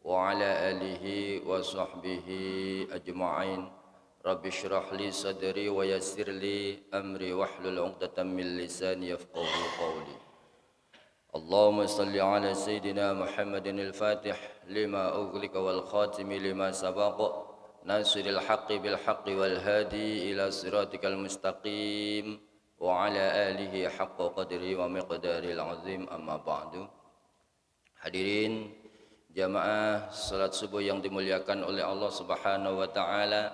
وعلى آله وصحبه أجمعين رب اشرح لي صدري ويسر لي أمري واحلل عقدة من لساني يفقهوا قولي اللهم صل على سيدنا محمد الفاتح لما أغلق والخاتم لما سبق ناصر الحق بالحق والهادي إلى صراطك المستقيم وعلى آله حق قدره ومقداره العظيم أما بعد. Hadirin jamaah salat subuh yang dimuliakan oleh Allah Subhanahu wa taala.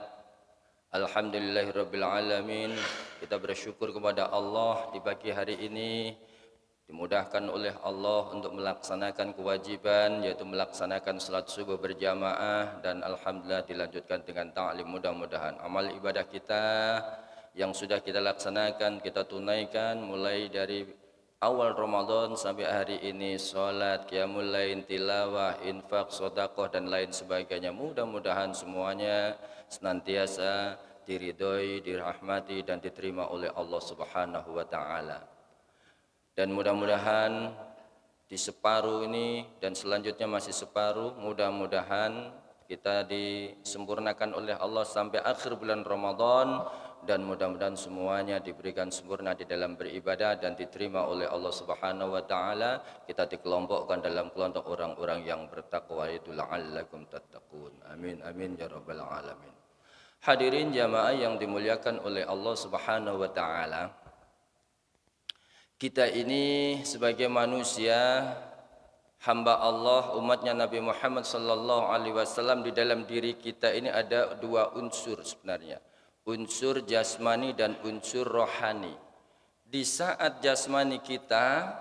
Alhamdulillahirabbil alamin. Kita bersyukur kepada Allah di pagi hari ini dimudahkan oleh Allah untuk melaksanakan kewajiban yaitu melaksanakan salat subuh berjamaah, dan alhamdulillah dilanjutkan dengan ta'lim. Mudah-mudahan amal ibadah kita yang sudah kita laksanakan, kita tunaikan mulai dari awal Ramadan sampai hari ini, salat, qiyamul lail, tilawah, infak, sedekah dan lain sebagainya, mudah-mudahan semuanya senantiasa diridhoi, dirahmati dan diterima oleh Allah Subhanahu wa taala. Dan mudah-mudahan di separuh ini dan selanjutnya masih separuh, mudah-mudahan kita disempurnakan oleh Allah sampai akhir bulan Ramadan, dan mudah-mudahan semuanya diberikan sempurna di dalam beribadah dan diterima oleh Allah Subhanahu wa taala. Kita dikelompokkan dalam kelompok orang-orang yang bertakwa, itu la'allakum tattaqun. Amin amin ya rabbal alamin. Hadirin jamaah yang dimuliakan oleh Allah Subhanahu wa taala, kita ini sebagai manusia, hamba Allah, umatnya Nabi Muhammad sallallahu alaihi wasallam, di dalam diri kita ini ada dua unsur sebenarnya. Unsur jasmani dan unsur rohani. Di saat jasmani kita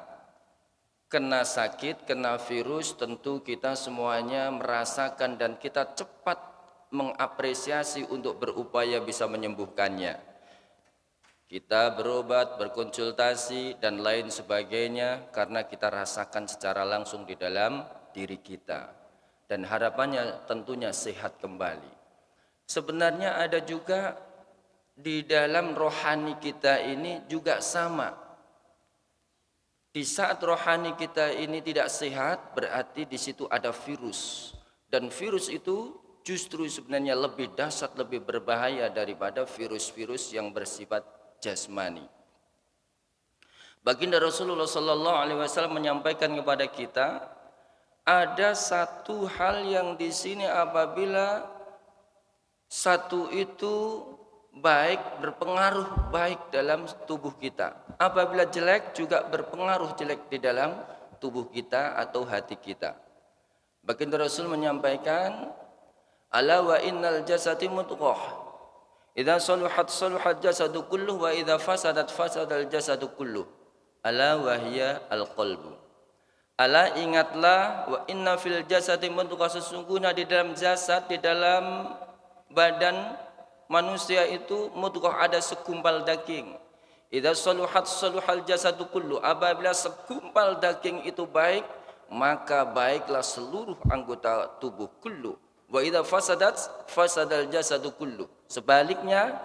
kena sakit, kena virus, tentu kita semuanya merasakan dan kita cepat mengapresiasi untuk berupaya bisa menyembuhkannya. Kita berobat, berkonsultasi dan lain sebagainya karena kita rasakan secara langsung di dalam diri kita, dan harapannya tentunya sehat kembali. Sebenarnya ada juga di dalam rohani kita ini juga sama. Di saat rohani kita ini tidak sehat, berarti di situ ada virus, dan virus itu justru sebenarnya lebih dahsyat, lebih berbahaya daripada virus-virus yang bersifat jasmani. Baginda Rasulullah sallallahu alaihi wasallam menyampaikan kepada kita, ada satu hal yang di sini apabila satu itu baik, berpengaruh baik dalam tubuh kita, apabila jelek juga berpengaruh jelek di dalam tubuh kita atau hati kita. Baginda Rasul menyampaikan, ala wa innal jasadi mudghah, idza saluhat saluhal jasadu kulluh wa idza fasadat fasadal jasadu kulluh, ala wa hiya al-qalbu. Ala, ingatlah, wa inna fil jasadi mudghah, sesungguhnya di dalam jasad, di dalam badan manusia itu mudghah, ada segumpal daging. Idza saluhat saluhal jasadu kulluh, apabila segumpal daging itu baik, maka baiklah seluruh anggota tubuh kullu. Wa idza fasadat fasadal jasadu kullu. Sebaliknya,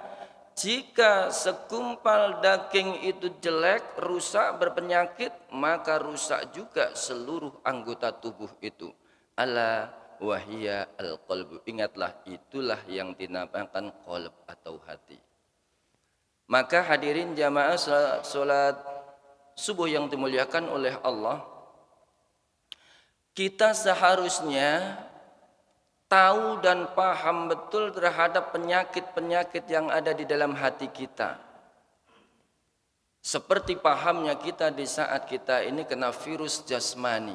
jika segumpal daging itu jelek, rusak, berpenyakit, maka rusak juga seluruh anggota tubuh itu. Ala wahia al-qalbu, ingatlah, itulah yang dinamakan qalb atau hati. Maka hadirin jamaah salat subuh yang dimuliakan oleh Allah, kita seharusnya tahu dan paham betul terhadap penyakit-penyakit yang ada di dalam hati kita. Seperti pahamnya kita di saat kita ini kena virus jasmani.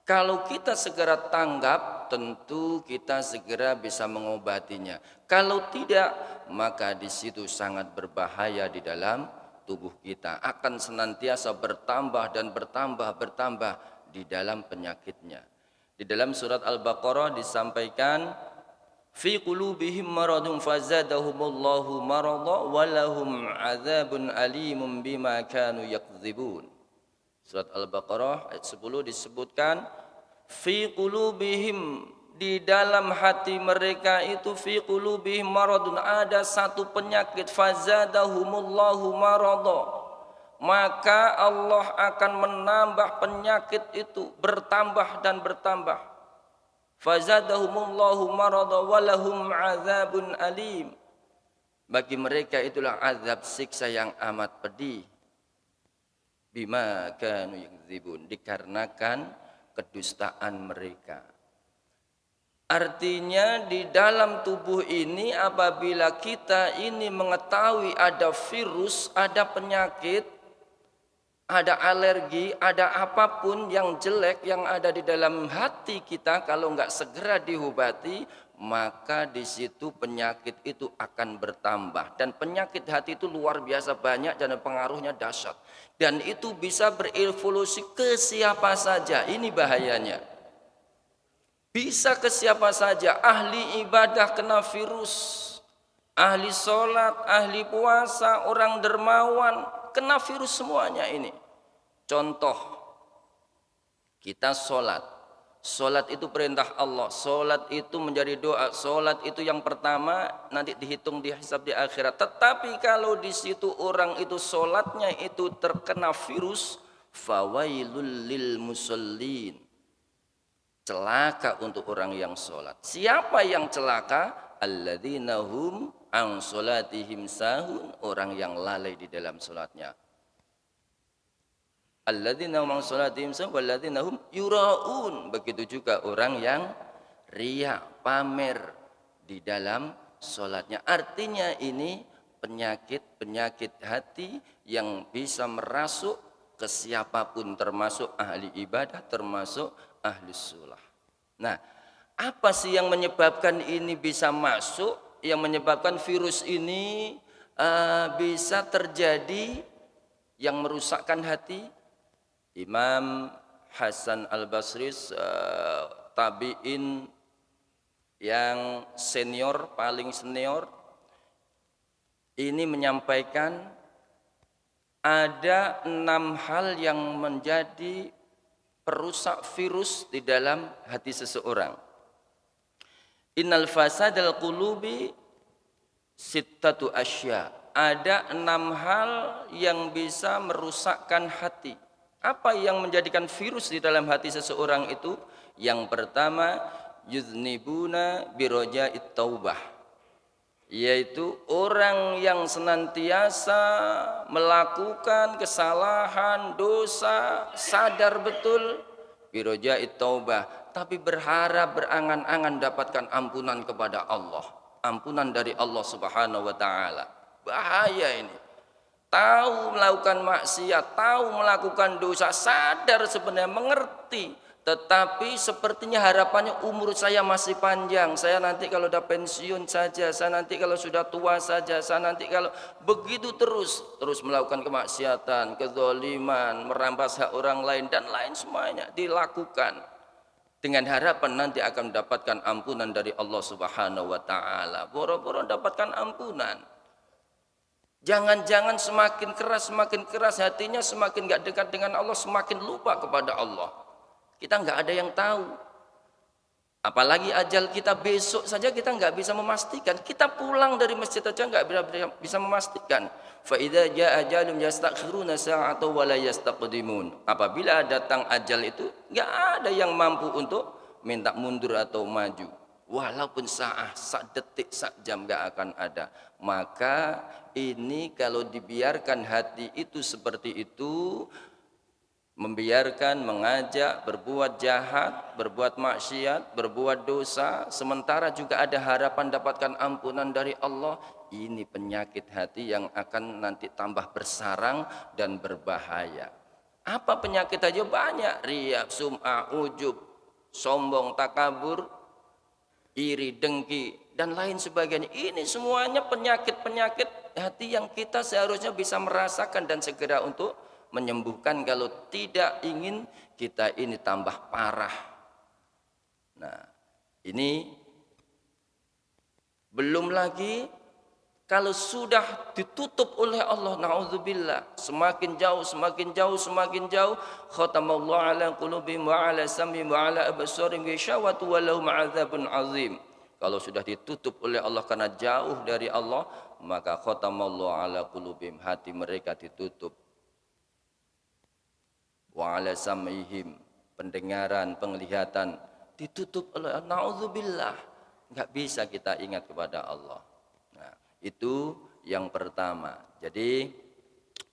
Kalau kita segera tanggap, tentu kita segera bisa mengobatinya. Kalau tidak, maka di situ sangat berbahaya di dalam tubuh kita. Akan senantiasa bertambah dan bertambah di dalam penyakitnya. Di dalam surat Al-Baqarah disampaikan, fi qulubihim maradun fazadahumullahu marada walahum adzabun alimun bima kanu yakdzibun. Surat Al-Baqarah ayat 10 disebutkan, fi qulubihim, di dalam hati mereka itu, fi qulubihim maradun, ada satu penyakit, fazadahumullahu marada, maka Allah akan menambah penyakit itu, bertambah dan bertambah. fazadahumullahu marada wa lahum adzabun alim. Bagi mereka itulah azab siksa yang amat pedih. Bima kanu yakdzibun, dikarenakan kedustaan mereka. Artinya di dalam tubuh ini apabila kita ini mengetahui ada virus, ada penyakit, ada alergi, ada apapun yang jelek yang ada di dalam hati kita, kalau nggak segera diobati, maka di situ penyakit itu akan bertambah. Dan penyakit hati itu luar biasa banyak dan pengaruhnya dahsyat. Dan itu bisa berevolusi ke siapa saja. Ini bahayanya. Bisa ke siapa saja. Ahli ibadah kena virus, ahli sholat, ahli puasa, orang dermawan, kena virus semuanya ini. Contoh, kita sholat. Sholat itu perintah Allah. Sholat itu menjadi doa. Sholat itu yang pertama, nanti dihitung di hisab di akhirat. Tetapi kalau di situ orang itu sholatnya itu terkena virus, fawailul lil musallin. Celaka untuk orang yang sholat. Siapa yang celaka? Alladzina hum an sholatihim sahun, orang yang lalai di dalam sholatnya. Alladzina hum an sholatihim sahun walladzina hum yuraun. Begitu juga orang yang riya, pamer di dalam sholatnya. Artinya ini penyakit-penyakit hati yang bisa merasuk ke siapapun, termasuk ahli ibadah, termasuk ahli sholat. Nah, apa sih yang menyebabkan ini bisa masuk? Yang menyebabkan virus ini bisa terjadi yang merusakkan hati? Imam Hasan Al-Basri, tabi'in yang senior, paling senior, ini menyampaikan ada 6 hal yang menjadi perusak virus di dalam hati seseorang. Innal fasadal qulubi sittatu asya. Ada 6 hal yang bisa merusakkan hati. Apa yang menjadikan virus di dalam hati seseorang itu? Yang pertama, yuznibuna biroja'it taubah, yaitu orang yang senantiasa melakukan kesalahan, dosa, sadar betul, biroja'it taubah, tapi berharap, berangan-angan dapatkan ampunan kepada Allah, ampunan dari Allah Subhanahu wa taala. Bahaya ini. Tahu melakukan maksiat, tahu melakukan dosa, sadar sebenarnya, mengerti, tetapi sepertinya harapannya umur saya masih panjang, saya nanti kalau udah pensiun saja, saya nanti kalau sudah tua saja, saya nanti kalau begitu terus melakukan kemaksiatan, kezaliman, merampas hak orang lain dan lain semuanya dilakukan dengan harapan nanti akan mendapatkan ampunan dari Allah Subhanahu wa taala. Boro-boro mendapatkan ampunan. Jangan-jangan semakin keras hatinya, semakin gak dekat dengan Allah, semakin lupa kepada Allah. Kita nggak ada yang tahu. Apalagi ajal kita besok saja kita nggak bisa memastikan. Kita pulang dari masjid saja nggak bisa memastikan. Fa idza jaa ajalum yastakhiruna sa'atan wa la yastaqdimun. Apabila datang ajal itu nggak ada yang mampu untuk minta mundur atau maju. Walaupun sak detik, sak jam nggak akan ada. Maka ini kalau dibiarkan hati itu seperti itu, membiarkan, mengajak, berbuat jahat, berbuat maksiat, berbuat dosa, sementara juga ada harapan dapatkan ampunan dari Allah, ini penyakit hati yang akan nanti tambah bersarang dan berbahaya. Apa penyakit aja banyak, riya, sum'ah, ujub, sombong, takabur, iri, dengki, dan lain sebagainya. Ini semuanya penyakit-penyakit hati yang kita seharusnya bisa merasakan dan segera untuk menyembuhkan kalau tidak ingin kita ini tambah parah. Nah, ini belum lagi kalau sudah ditutup oleh Allah, na'udzubillah, semakin jauh, khatamallahu ala qulubihim wa ala sam'ihim wa ala absarihim ghishawatu wa lahum 'adzabun 'azim. Kalau sudah ditutup oleh Allah karena jauh dari Allah, maka khatamallahu ala qulubihim, hati mereka ditutup. Wa ala sam'ihim, pendengaran, penglihatan ditutup oleh naudzubillah. Enggak bisa kita ingat kepada Allah. Nah, itu yang pertama. Jadi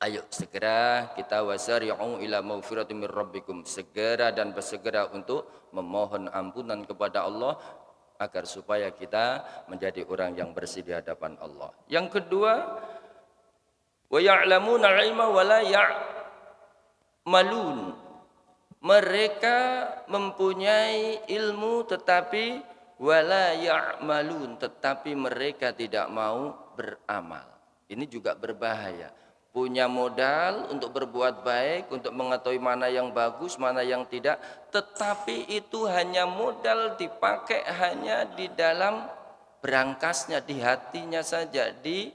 ayo segera kita wasari'u ila maghfiratin mir rabbikum, segera dan bersegera untuk memohon ampunan kepada Allah agar supaya kita menjadi orang yang bersih di hadapan Allah. Yang kedua, wa ya'lamuna 'ilma wa la ya'malun. Mereka mempunyai ilmu tetapi wala ya'malun, tetapi mereka tidak mau beramal. Ini juga berbahaya. Punya modal untuk berbuat baik, untuk mengetahui mana yang bagus, mana yang tidak, tetapi itu hanya modal dipakai hanya di dalam berangkasnya, di hatinya saja, di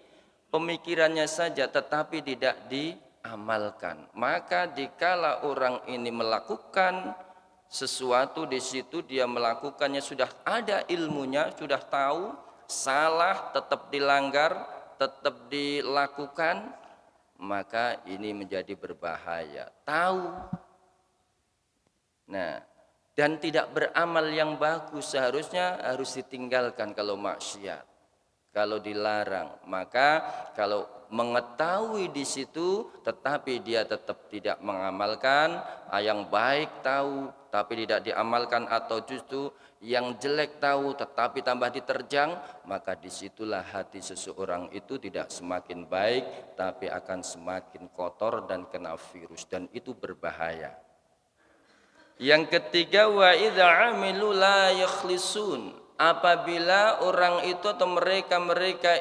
pemikirannya saja, tetapi tidak diamalkan. Maka dikala orang ini melakukan sesuatu di situ, dia melakukannya sudah ada ilmunya, sudah tahu salah, tetap dilanggar, tetap dilakukan, maka ini menjadi berbahaya. Tahu. Nah, dan tidak beramal yang bagus, seharusnya harus ditinggalkan kalau maksiat. Kalau dilarang, maka kalau mengetahui di situ tetapi dia tetap tidak mengamalkan, yang baik tahu tapi tidak diamalkan, atau justru yang jelek tahu tetapi tambah diterjang, maka disitulah hati seseorang itu tidak semakin baik tapi akan semakin kotor dan kena virus, dan itu berbahaya. Yang ketiga, wa idza amilu la yakhlisun. Apabila orang itu atau mereka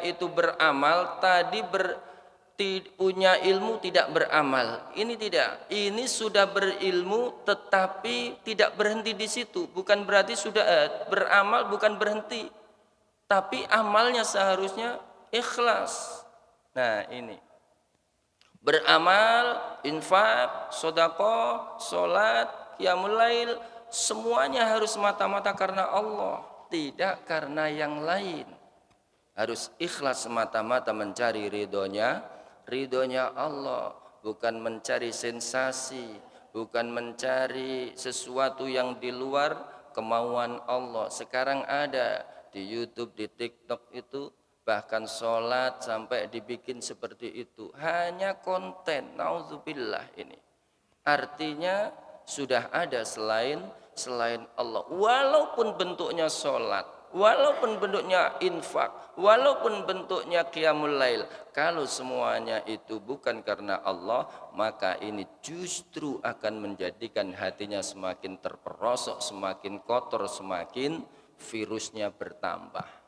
itu beramal, tadi punya ilmu tidak beramal. Ini tidak. Ini sudah berilmu tetapi tidak berhenti di situ. Bukan berarti sudah beramal bukan berhenti. Tapi amalnya seharusnya ikhlas. Nah, ini. Beramal, infak, sedekah, salat, qiyamul lail, semuanya harus mata-mata karena Allah, tidak karena yang lain. Harus ikhlas semata-mata mencari ridhonya Allah, bukan mencari sensasi, bukan mencari sesuatu yang di luar kemauan Allah. Sekarang ada di YouTube, di TikTok itu bahkan sholat sampai dibikin seperti itu, hanya konten. Nauzubillah. Ini artinya sudah ada selain Allah, walaupun bentuknya sholat, walaupun bentuknya infak, walaupun bentuknya qiyamul lail. Kalau semuanya itu bukan karena Allah, maka ini justru akan menjadikan hatinya semakin terperosok, semakin kotor, semakin virusnya bertambah.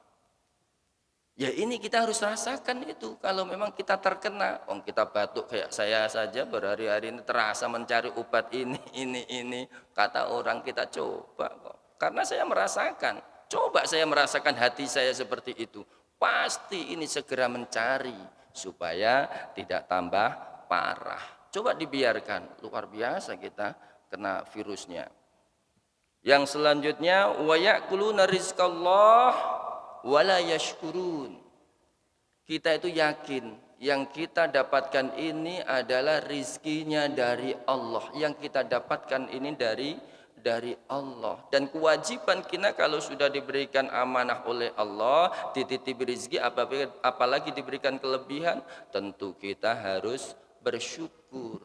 Ya ini kita harus rasakan itu. Kalau memang kita terkena, kita batuk kayak saya saja berhari-hari ini terasa mencari obat ini. Kata orang kita coba kok. Karena saya merasakan. Coba saya merasakan hati saya seperti itu. Pasti ini segera mencari supaya tidak tambah parah. Coba dibiarkan, luar biasa kita kena virusnya. Yang selanjutnya, wa ya'kuluna rizqallah wala yashkurun. Kita itu yakin yang kita dapatkan ini adalah rizkinya dari Allah, yang kita dapatkan ini dari Allah. Dan kewajiban kita kalau sudah diberikan amanah oleh Allah, dititip rizki, apalagi diberikan kelebihan, tentu kita harus bersyukur.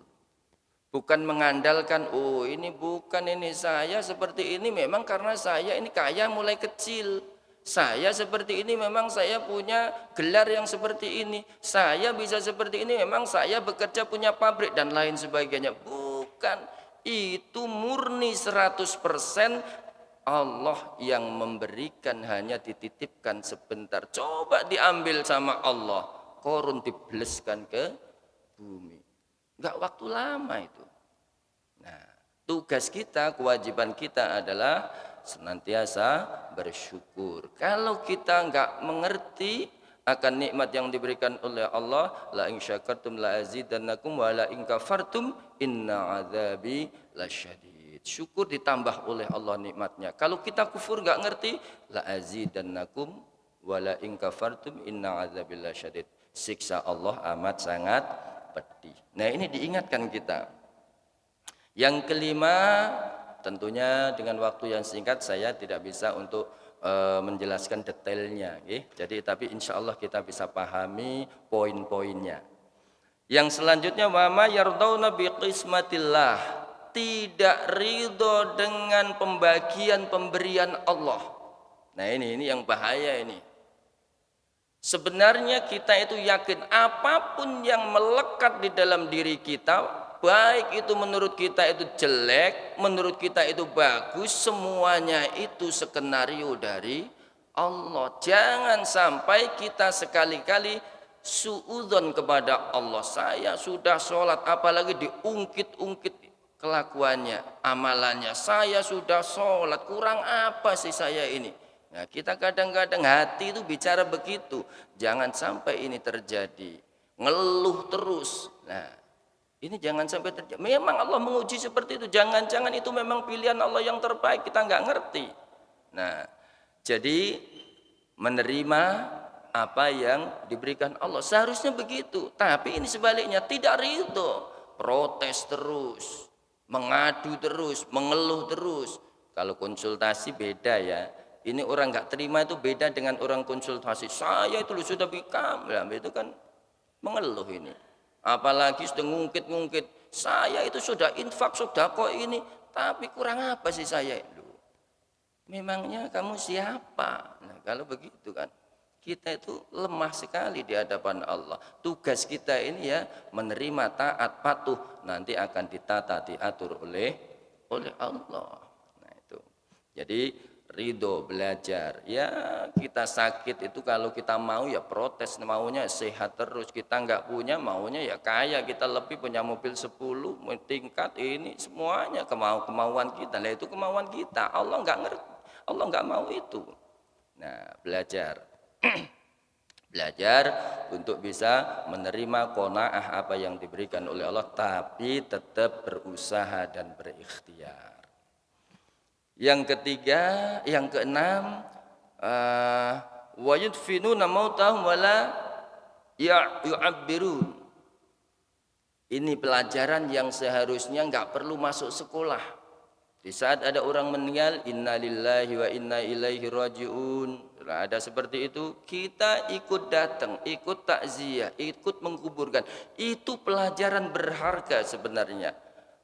Bukan mengandalkan, ini saya seperti ini memang karena saya ini kaya mulai kecil. Saya seperti ini memang saya punya gelar yang seperti ini. Saya bisa seperti ini memang saya bekerja punya pabrik dan lain sebagainya. Bukan. Itu murni 100% Allah yang memberikan, hanya dititipkan sebentar. Coba diambil sama Allah, korun dibleskan ke bumi. Enggak waktu lama itu. Nah, tugas kita, kewajiban kita adalah senantiasa bersyukur. Kalau kita enggak mengerti akan nikmat yang diberikan oleh Allah, la in syakartum la azidannakum wa la in kafartum inna adzabi lasyadid. Syukur ditambah oleh Allah nikmatnya. Kalau kita kufur enggak ngerti, la azidannakum wa la in kafartum inna adzabi lasyadid. Siksa Allah amat sangat pedih. Nah, ini diingatkan kita. Yang kelima, tentunya dengan waktu yang singkat saya tidak bisa untuk menjelaskan detailnya, jadi tapi insya Allah kita bisa pahami poin-poinnya. Yang selanjutnya wama yardawna biqismatillah, tidak ridho dengan pembagian pemberian Allah. Nah ini yang bahaya ini. Sebenarnya kita itu yakin apapun yang melekat di dalam diri kita, baik itu menurut kita itu jelek, menurut kita itu bagus, semuanya itu skenario dari Allah. Jangan sampai kita sekali-kali suudzon kepada Allah. Saya sudah sholat, apalagi diungkit-ungkit kelakuannya, amalannya. Saya sudah sholat, kurang apa sih saya ini? Nah, kita kadang-kadang hati itu bicara begitu. Jangan sampai ini terjadi. Ngeluh terus. Nah, ini jangan sampai terjadi. Memang Allah menguji seperti itu. Jangan-jangan itu memang pilihan Allah yang terbaik. Kita nggak ngerti. Nah, jadi menerima apa yang diberikan Allah. Seharusnya begitu. Tapi ini sebaliknya. Tidak ridho. Protes terus. Mengadu terus. Mengeluh terus. Kalau konsultasi beda ya. Ini orang nggak terima itu beda dengan orang konsultasi. Saya itu sudah bikam, ya, itu kan mengeluh ini. Apalagi sudah ngungkit-ngungkit. Saya itu sudah infak, sudah kok ini, tapi kurang apa sih saya itu? Memangnya kamu siapa? Nah kalau begitu kan, kita itu lemah sekali di hadapan Allah. Tugas kita ini ya menerima, taat, patuh. Nanti akan ditata, diatur oleh Allah. Nah itu. Jadi ridho belajar ya, kita sakit itu kalau kita mau ya protes, maunya sehat terus. Kita nggak punya, maunya ya kaya, kita lebih punya mobil 10 tingkat, ini semuanya kemauan kita. Lah itu kemauan kita, Allah nggak ngerti, Allah nggak mau itu. Nah belajar belajar untuk bisa menerima qanaah apa yang diberikan oleh Allah, tapi tetap berusaha dan berikhtiar. Yang ketiga, yang keenam, wa yudfinuna mautahum wala yu'abbirun. Ini pelajaran yang seharusnya nggak perlu masuk sekolah. Di saat ada orang meninggal, innalillahi wa inna ilaihi rajiun. Ada seperti itu, kita ikut datang, ikut takziah, ikut menguburkan. Itu pelajaran berharga sebenarnya.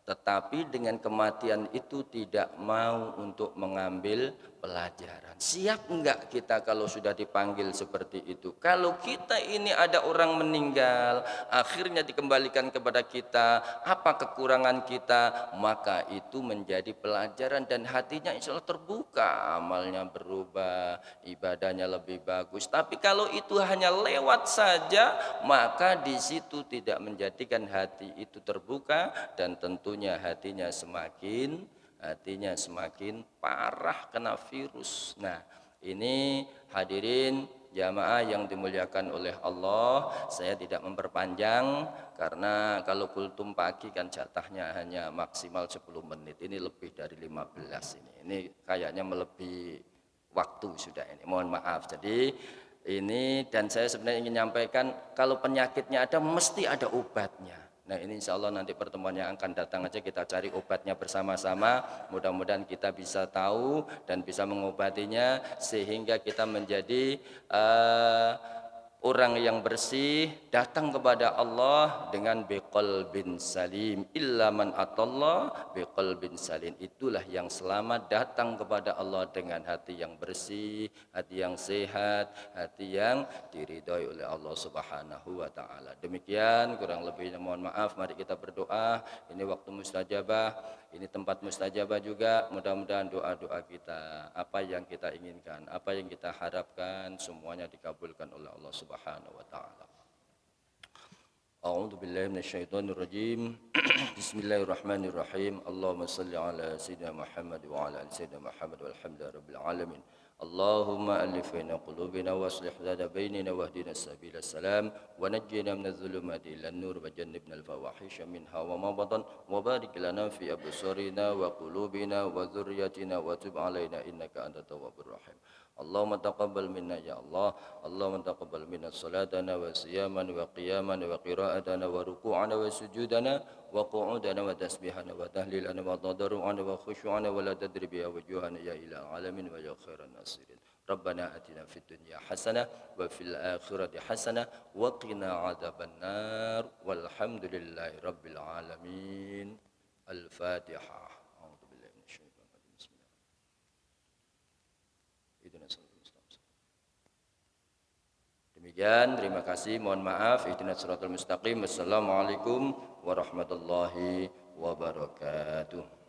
Tetapi dengan kematian itu tidak mau untuk mengambil pelajaran. Siap enggak kita kalau sudah dipanggil seperti itu? Kalau kita ini ada orang meninggal, akhirnya dikembalikan kepada kita, apa kekurangan kita, maka itu menjadi pelajaran dan hatinya insya Allah terbuka, amalnya berubah, ibadahnya lebih bagus. Tapi kalau itu hanya lewat saja, maka di situ tidak menjadikan hati itu terbuka, dan tentunya hatinya semakin parah kena virus. Nah, ini hadirin jamaah yang dimuliakan oleh Allah, saya tidak memperpanjang karena kalau kultum pagi kan jatahnya hanya maksimal 10 menit. Ini lebih dari 15 ini. Ini kayaknya melebihi waktu sudah ini. Mohon maaf. Jadi ini, dan saya sebenarnya ingin menyampaikan kalau penyakitnya ada mesti ada obatnya. Nah ini insya Allah nanti pertemuan yang akan datang aja kita cari obatnya bersama-sama. Mudah-mudahan kita bisa tahu dan bisa mengobatinya sehingga kita menjadi orang yang bersih, datang kepada Allah dengan biqalbin salim. Illa man atallah biqalbin salim. Itulah yang selamat, datang kepada Allah dengan hati yang bersih, hati yang sehat, hati yang diridhoi oleh Allah Subhanahu wa taala. Demikian kurang lebihnya mohon maaf. Mari kita berdoa. Ini waktu mustajabah, ini tempat mustajabah juga. Mudah-mudahan doa-doa kita, apa yang kita inginkan, apa yang kita harapkan, semuanya dikabulkan oleh Allah Subhanahu wa taala. A'udzu billahi minasyaitonir rajim. Bismillahirrahmanirrahim. Allahumma shalli ala sayyidina Muhammad wa ala ali sayyidina Muhammad walhamdulillahi rabbil alamin. Allahumma alif baina qulubina wa aslih dhata bainina wahdina sabila salam wa najjina minadh dhulumati ilan nur wa jannibna al-fawahisha minha wa ma batan wa barik lana fi absarina wa qulubina wa dhurriyyatina wa tub alaina innaka antat tawwabur rahim. Allahumma taqabbal minna ya Allah. Allahumma taqabbal minna salatana wa siyamana wa qiyamana wa qira'atana wa ruku'ana wa sujudana wa qu'udana wa tasbihana wa tahlilana wa tadarru'ana wa khushu'ana wa la tadri biha wujuhana ya ilahal alamin wa ya khairan nasirin. Rabbana atina fid dunya hasanah wa fil akhirati hasanah wa qina adzabannar walhamdulillahi rabbil alamin. Al-Fatihah. A'udzu billahi minasyaitonir rajim. Bismillah. Ihdinas siratal mustaqim. Demikian, terima kasih. Mohon maaf. Ihdinas siratal mustaqim. Wassalamualaikum warahmatullahi wabarakatuh.